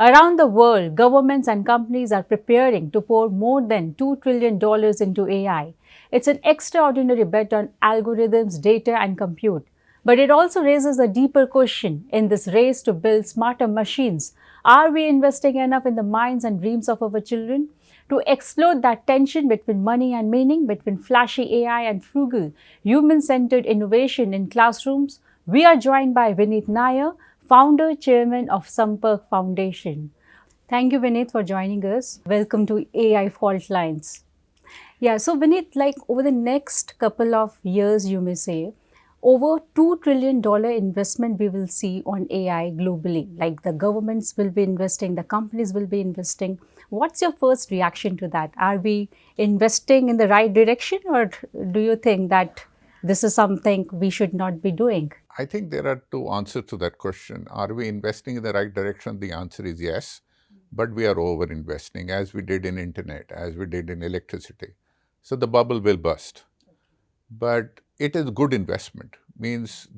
Around the world, governments and companies are preparing to pour more than $2 trillion into AI. It's an extraordinary bet on algorithms, data, and compute. But it also raises a deeper question in this race to build smarter machines. Are we investing enough in the minds and dreams of our children? To explore that tension between money and meaning, between flashy AI and frugal, human centered innovation in classrooms, we are joined by Vineet Nayar, founder chairman of Sampark Foundation. Thank you, Vineet, for joining us. Welcome to AI Fault Lines. Yeah, so Vineet, like over the next couple of years, you may say, over $2 trillion investment we will see on AI globally. Like the governments will be investing, the companies will be investing. What's your first reaction to that? Are we investing in the right direction, or do you think that this is something we should not be doing? I think there are two answers to that question. Are we investing in the right direction? The answer is yes, but we are over investing, as we did in internet, as we did in electricity. So the bubble will burst. But it is good investment, means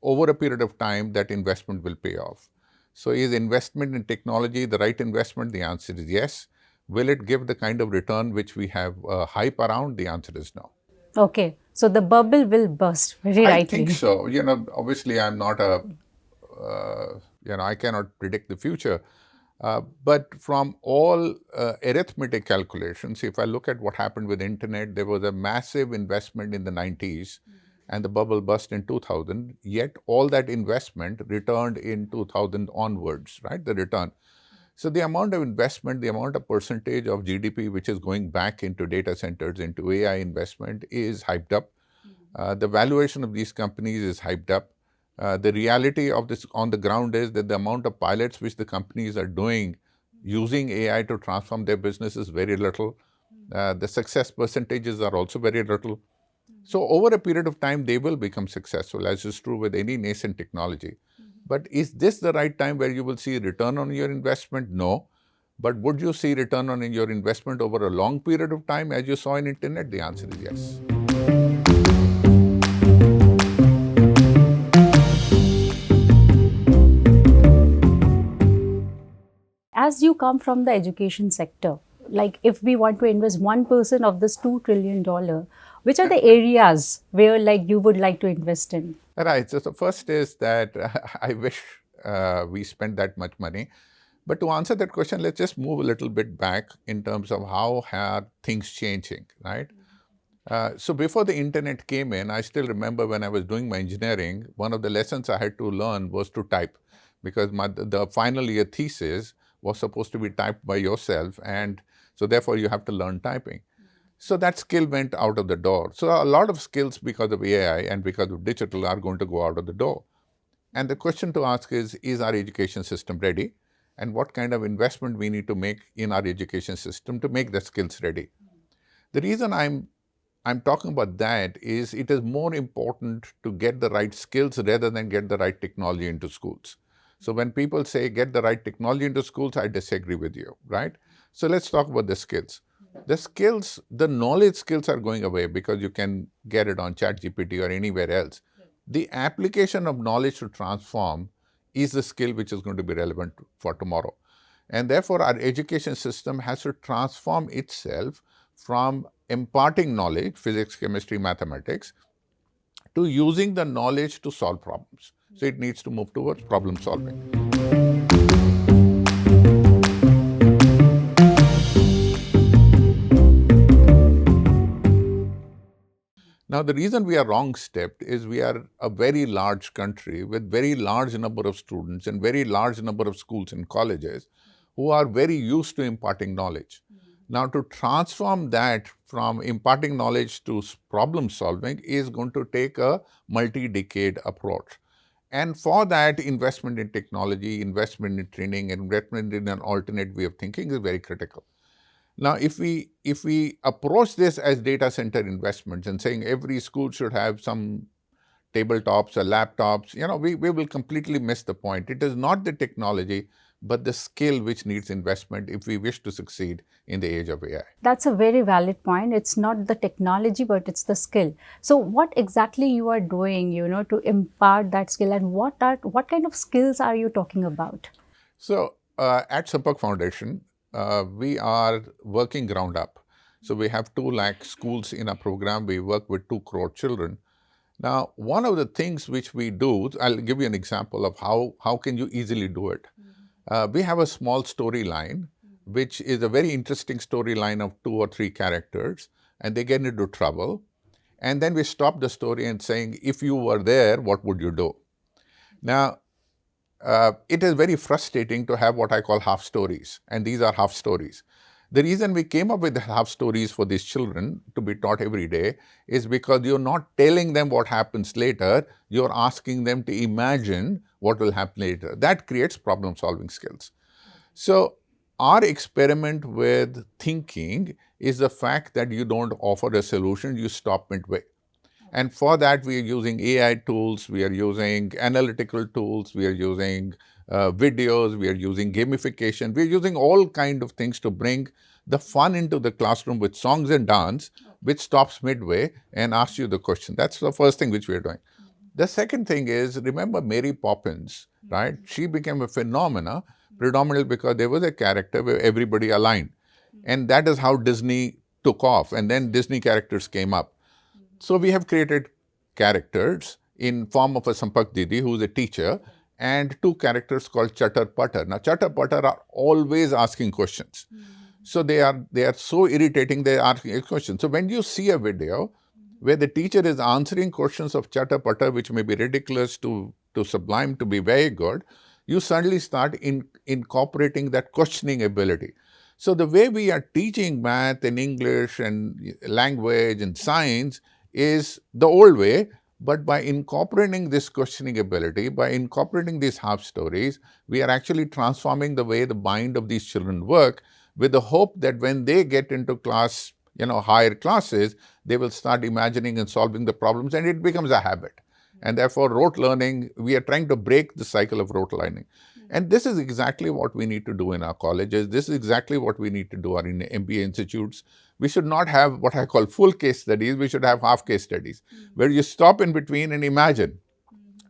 over a period of time that investment will pay off. So is investment in technology the right investment? The answer is yes. Will it give the kind of return which we have hype around? The answer is no. Okay, so the bubble will burst, very rightly. I think so. Obviously I'm not I cannot predict the future. But from all arithmetic calculations, if I look at what happened with internet, there was a massive investment in the 90s and the bubble burst in 2000, yet all that investment returned in 2000 onwards, right? The return. So the amount of investment, the amount of percentage of GDP which is going back into data centers, into AI investment is hyped up. The valuation of these companies is hyped up. The reality of this on the ground is that the amount of pilots which the companies are doing using AI to transform their business is very little. The success percentages are also very little. So over a period of time, they will become successful, as is true with any nascent technology. But is this the right time where you will see return on your investment? No. But would you see return on your investment over a long period of time, as you saw in internet? The answer is yes. As you come from the education sector, like if we want to invest 1% of this $2 trillion, which are the areas where like you would like to invest in? Right. So the first is that I wish we spent that much money. But to answer that question, let's just move a little bit back in terms of how are things changing, right? So before the internet came in, I still remember when I was doing my engineering, one of the lessons I had to learn was to type, because the final year thesis was supposed to be typed by yourself, and so therefore you have to learn typing. So that skill went out of the door. So a lot of skills because of AI and because of digital are going to go out of the door. And the question to ask is our education system ready? And what kind of investment we need to make in our education system to make the skills ready? The reason I'm talking about that is it is more important to get the right skills rather than get the right technology into schools. So when people say get the right technology into schools, I disagree with you, right? So let's talk about the skills. The skills, the knowledge skills are going away because you can get it on ChatGPT or anywhere else. The application of knowledge to transform is the skill which is going to be relevant for tomorrow. And therefore, our education system has to transform itself from imparting knowledge, physics, chemistry, mathematics, to using the knowledge to solve problems. So it needs to move towards problem solving. Now, the reason we are wrong-stepped is we are a very large country with very large number of students and very large number of schools and colleges who are very used to imparting knowledge. Now, to transform that from imparting knowledge to problem solving is going to take a multi-decade approach. And for that, investment in technology, investment in training, and investment in an alternate way of thinking is very critical. Now, if we approach this as data center investments and saying every school should have some tabletops or laptops, we will completely miss the point. It is not the technology, but the skill which needs investment if we wish to succeed in the age of AI. That's a very valid point. It's not the technology, but it's the skill. So what exactly you are doing, to impart that skill, and what kind of skills are you talking about? So at Sampark Foundation, we are working ground up. So we have 2 lakh schools in our program. We work with 2 crore children. Now, one of the things which we do, I'll give you an example of how can you easily do it. We have a small storyline, which is a very interesting storyline of 2 or 3 characters, and they get into trouble. And then we stop the story and saying, if you were there, what would you do? Now, it is very frustrating to have what I call half stories, and these are half stories. The reason we came up with the half stories for these children to be taught every day is because you're not telling them what happens later, you're asking them to imagine what will happen later. That creates problem solving skills. So our experiment with thinking is the fact that you don't offer a solution, you stop midway. And for that, we are using AI tools, we are using analytical tools, we are using videos, we are using gamification, we are using all kinds of things to bring the fun into the classroom with songs and dance, which stops midway and asks you the question. That's the first thing which we are doing. The second thing is, remember Mary Poppins, right? She became a phenomena predominantly because there was a character where everybody aligned. And that is how Disney took off. And then Disney characters came up. So we have created characters in form of a Sampark Didi, who is a teacher, and 2 characters called Chatter Putter. Now, Chatter Putter are always asking questions. So they are so irritating, they are asking a question. So when you see a video where the teacher is answering questions of Chatter Putter, which may be ridiculous to sublime to be very good, you suddenly start incorporating that questioning ability. So the way we are teaching math and English and language and science is the old way, but by incorporating this questioning ability, by incorporating these half stories, we are actually transforming the way the mind of these children work, with the hope that when they get into class, higher classes, they will start imagining and solving the problems, and it becomes a habit. And therefore, rote learning, we are trying to break the cycle of rote learning. And this is exactly what we need to do in our colleges. This is exactly what we need to do in MBA institutes. We should not have what I call full case studies. We should have half case studies, where you stop in between and imagine.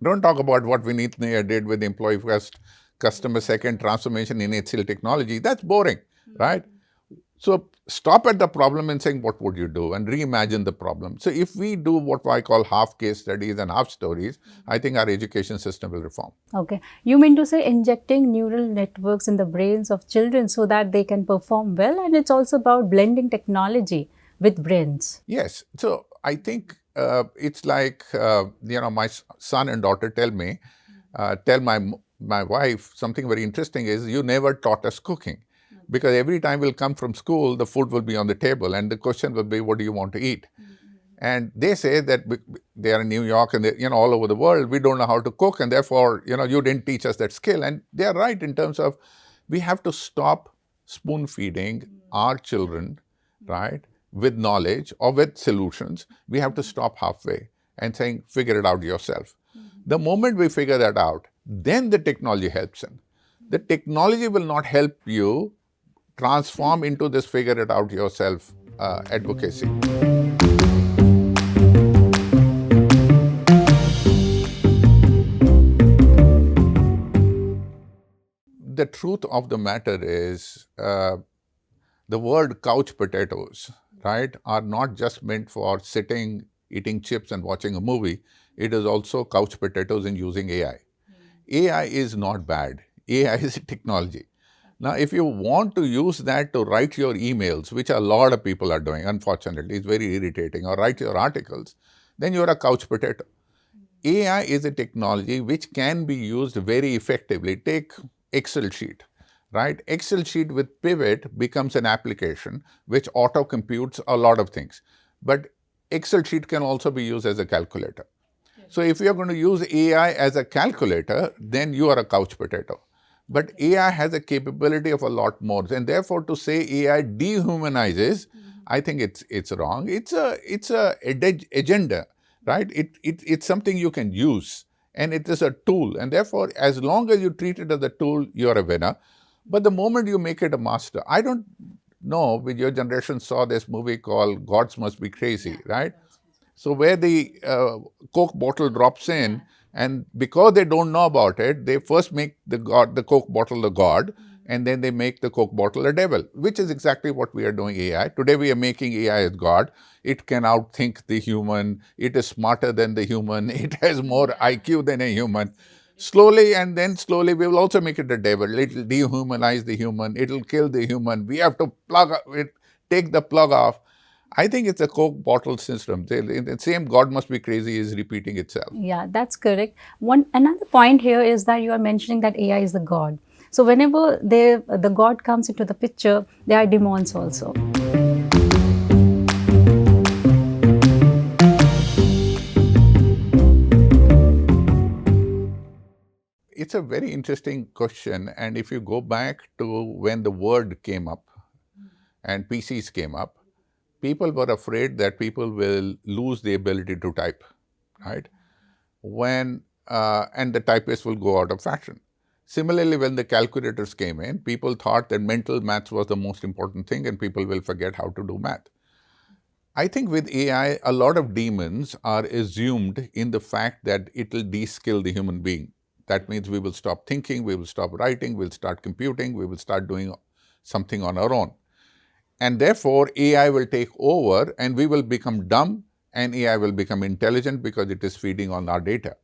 Don't talk about what Vineet Nayar did with employee first, customer second transformation in HCL Technologies. That's boring, right? So stop at the problem and saying, what would you do? And reimagine the problem. So if we do what I call half case studies and half stories, I think our education system will reform. Okay. You mean to say injecting neural networks in the brains of children so that they can perform well? And it's also about blending technology with brains. Yes. So I think it's like, my son and daughter tell my wife something very interesting is, you never taught us cooking. Because every time we'll come from school, the food will be on the table and the question will be, what do you want to eat? And they say that they are in New York and all over the world, we don't know how to cook, and therefore, you didn't teach us that skill. And they are right in terms of, we have to stop spoon feeding our children, right, with knowledge or with solutions. We have to stop halfway and saying, figure it out yourself. The moment we figure that out, then the technology helps in. The technology will not help you transform into this figure it out yourself advocacy. The truth of the matter is, the word couch potatoes, right, are not just meant for sitting, eating chips and watching a movie. It is also couch potatoes in using AI. AI is not bad. AI is a technology. Now, if you want to use that to write your emails, which a lot of people are doing, unfortunately, it's very irritating, or write your articles, then you're a couch potato. AI is a technology which can be used very effectively. Take Excel sheet, right? Excel sheet with pivot becomes an application which auto-computes a lot of things. But Excel sheet can also be used as a calculator. So if you're going to use AI as a calculator, then you are a couch potato. But AI has a capability of a lot more, and therefore to say AI dehumanizes, I think it's wrong. It's a agenda, right? It's something you can use, and it is a tool, and therefore as long as you treat it as a tool, you're a winner. But the moment you make it a master, I don't know with your generation saw this movie called Gods Must Be Crazy, right? So where the Coke bottle drops in, and because they don't know about it, they first make the Coke bottle the god, and then they make the Coke bottle a devil, which is exactly what we are doing AI. Today we are making AI as God. It can outthink the human. It is smarter than the human. It has more IQ than a human. Slowly and then slowly we will also make it a devil. It will dehumanize the human. It will kill the human. We have to take the plug off. I think it's a Coke bottle system. The same God must be crazy is repeating itself. Yeah, that's correct. One another point here is that you are mentioning that AI is the god. So whenever the god comes into the picture, there are demons also. It's a very interesting question. And if you go back to when the word came up and PCs came up, people were afraid that people will lose the ability to type, right? And the typists will go out of fashion. Similarly, when the calculators came in, people thought that mental maths was the most important thing and people will forget how to do math. I think with AI, a lot of demons are assumed in the fact that it will de-skill the human being. That means we will stop thinking, we will stop writing, we'll start computing, we will start doing something on our own. And therefore, AI will take over and we will become dumb and AI will become intelligent because it is feeding on our data.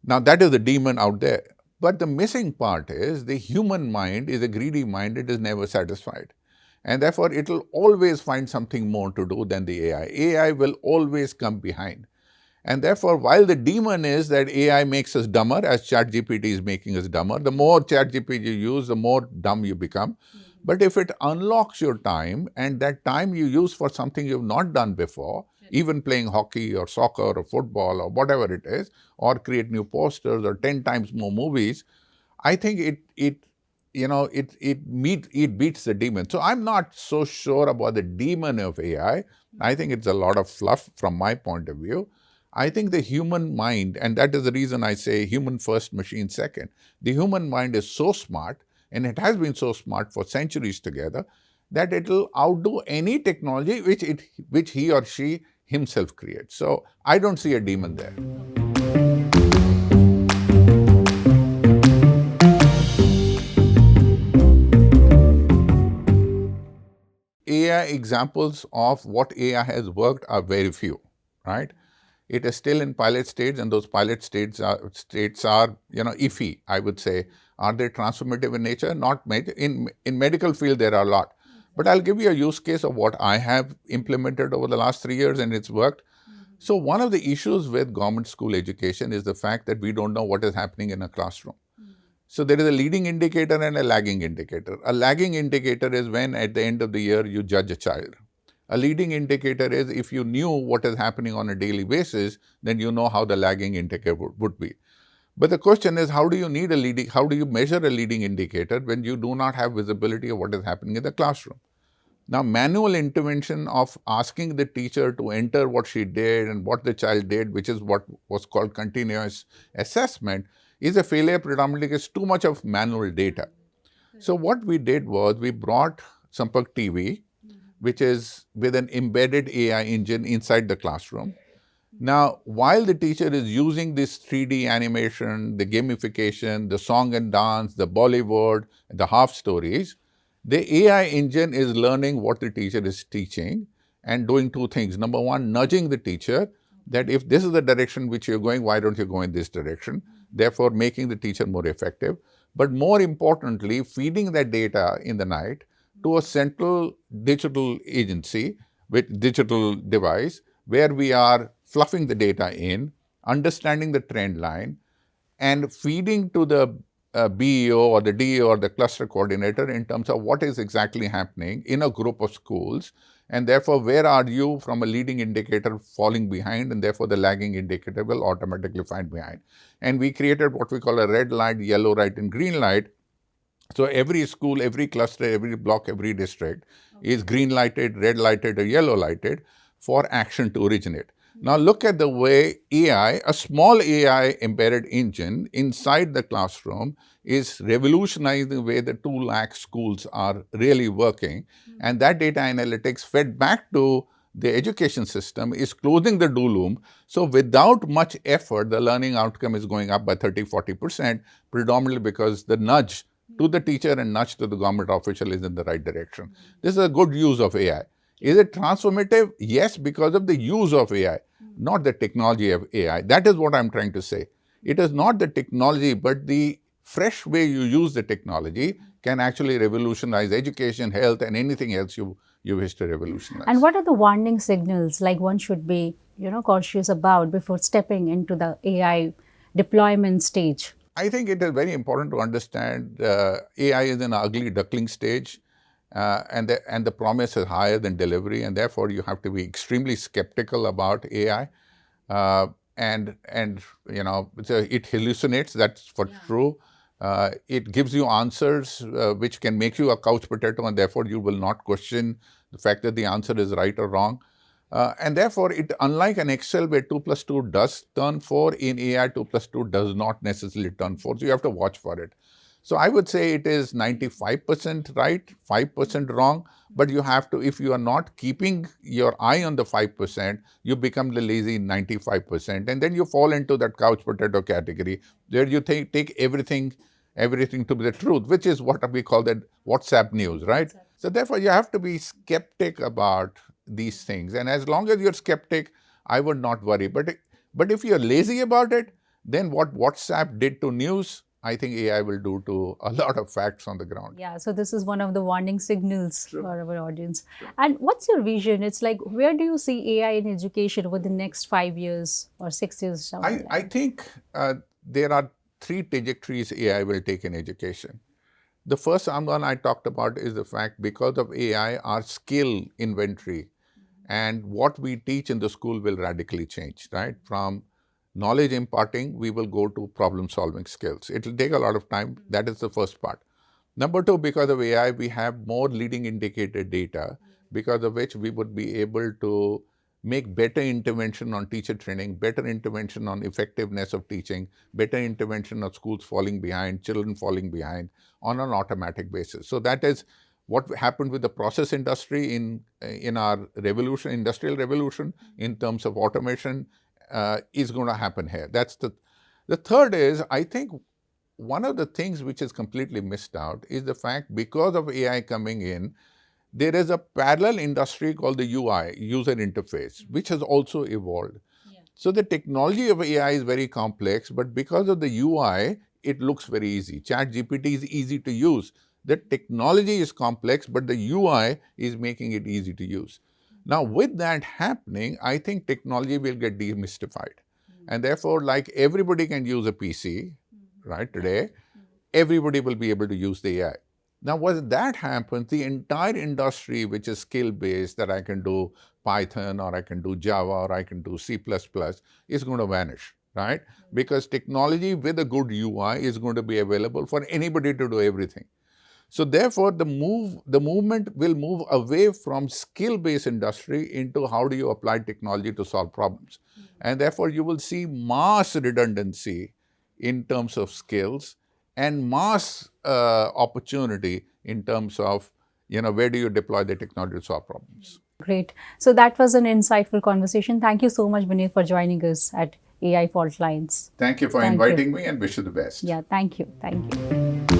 Now, that is the demon out there. But the missing part is the human mind is a greedy mind, it is never satisfied. And therefore, it will always find something more to do than the AI. AI will always come behind. And therefore, while the demon is that AI makes us dumber, as ChatGPT is making us dumber, the more ChatGPT you use, the more dumb you become. But if it unlocks your time and that time you use for something you've not done before, even playing hockey or soccer or football or whatever it is, or create new posters or 10 times more movies, I think it beats the demon. So I'm not so sure about the demon of AI. I think it's a lot of fluff from my point of view. I think the human mind, and that is the reason I say human first, machine second. The human mind is so smart, and it has been so smart for centuries together, that it will outdo any technology which he or she himself creates. So I don't see a demon there. AI examples of what AI has worked are very few, right? It is still in pilot stage, and those pilot states are iffy, I would say. Are they transformative in nature? Not major. In medical field, there are a lot. But I'll give you a use case of what I have implemented over the last 3 years, and it's worked. So one of the issues with government school education is the fact that we don't know what is happening in a classroom. So there is a leading indicator and a lagging indicator. A lagging indicator is when at the end of the year you judge a child. A leading indicator is if you knew what is happening on a daily basis, then you know how the lagging indicator would be. But the question is, how do you measure a leading indicator when you do not have visibility of what is happening in the classroom? Now, manual intervention of asking the teacher to enter what she did and what the child did, which is what was called continuous assessment, is a failure predominantly because too much of manual data. So what we did was we brought Sampark TV, which is with an embedded AI engine inside the classroom. Now, while the teacher is using this 3D animation, the gamification, the song and dance, the Bollywood, the half stories, the AI engine is learning what the teacher is teaching and doing two things. Number one, nudging the teacher that if this is the direction which you're going, why don't you go in this direction? Therefore, making the teacher more effective. But more importantly, feeding that data in the night to a central digital agency with digital device where we are fluffing the data in, understanding the trend line, and feeding to the BEO or the DEO or the cluster coordinator in terms of what is exactly happening in a group of schools, and therefore where are you from a leading indicator falling behind, and therefore the lagging indicator will automatically find behind. And we created what we call a red light, yellow light, and green light. So every school, every cluster, every block, every district is green lighted, red lighted, or yellow lighted for action to originate. Now look at the way AI, a small AI embedded engine inside the classroom is revolutionizing the way the 2 lakh schools are really working. And that data analytics fed back to the education system is closing the do loom. So without much effort, the learning outcome is going up by 30-40%, predominantly because the nudge to the teacher and nudge to the government official is in the right direction. This is a good use of AI. Is it transformative? Yes, because of the use of AI, not the technology of AI. That is what I'm trying to say. It is not the technology, but the fresh way you use the technology can actually revolutionize education, health, and anything else you wish to revolutionize. And what are the warning signals like one should be, cautious about before stepping into the AI deployment stage? I think it is very important to understand AI is an ugly duckling stage, and the promise is higher than delivery, and therefore you have to be extremely skeptical about AI. And it hallucinates. That's for true. It gives you answers which can make you a couch potato, and therefore you will not question the fact that the answer is right or wrong. And therefore, unlike an Excel where 2 plus 2 does turn 4, in AI 2 plus 2 does not necessarily turn 4. So you have to watch for it. So I would say it is 95% right, 5% wrong, but you have to, if you are not keeping your eye on the 5%, you become the lazy 95%, and then you fall into that couch potato category where you take everything to be the truth, which is what we call that WhatsApp news, right? So therefore, you have to be skeptic about these things, and as long as you're skeptic, I would not worry. But if you're lazy about it, then what WhatsApp did to news, I think AI will do to a lot of facts on the ground. Yeah, so this is one of the warning signals for our audience. And what's your vision? It's like, where do you see AI in education over the next 5 years or 6 years down the line? I think there are 3 trajectories AI will take in education. The first one I talked about is the fact because of AI, our skill inventory and what we teach in the school will radically change, right? From knowledge imparting, we will go to problem solving skills. It will take a lot of time. That is the first part. Number 2, because of AI, we have more leading indicator data, because of which we would be able to make better intervention on teacher training, better intervention on effectiveness of teaching, better intervention of schools falling behind, children falling behind on an automatic basis. So that is what happened with the process industry in our revolution, industrial revolution, in terms of automation, is going to happen here. That's the third is, I think one of the things which is completely missed out is the fact because of AI coming in, there is a parallel industry called the UI, user interface, which has also evolved. Yeah. So the technology of AI is very complex, but because of the UI, it looks very easy. ChatGPT is easy to use. The technology is complex, but the UI is making it easy to use. Now, with that happening, I think technology will get demystified. And therefore, like everybody can use a PC, right, today, everybody will be able to use the AI. Now, when that happens, the entire industry, which is skill-based, that I can do Python or I can do Java or I can do C++, is going to vanish, right? Because technology with a good UI is going to be available for anybody to do everything. So therefore, the movement will move away from skill-based industry into how do you apply technology to solve problems. And therefore, you will see mass redundancy in terms of skills and mass opportunity in terms of, where do you deploy the technology to solve problems. Great. So that was an insightful conversation. Thank you so much, Vineet, for joining us at AI Fault Lines. Thank you for inviting me and wish you the best. Yeah, thank you. Thank you.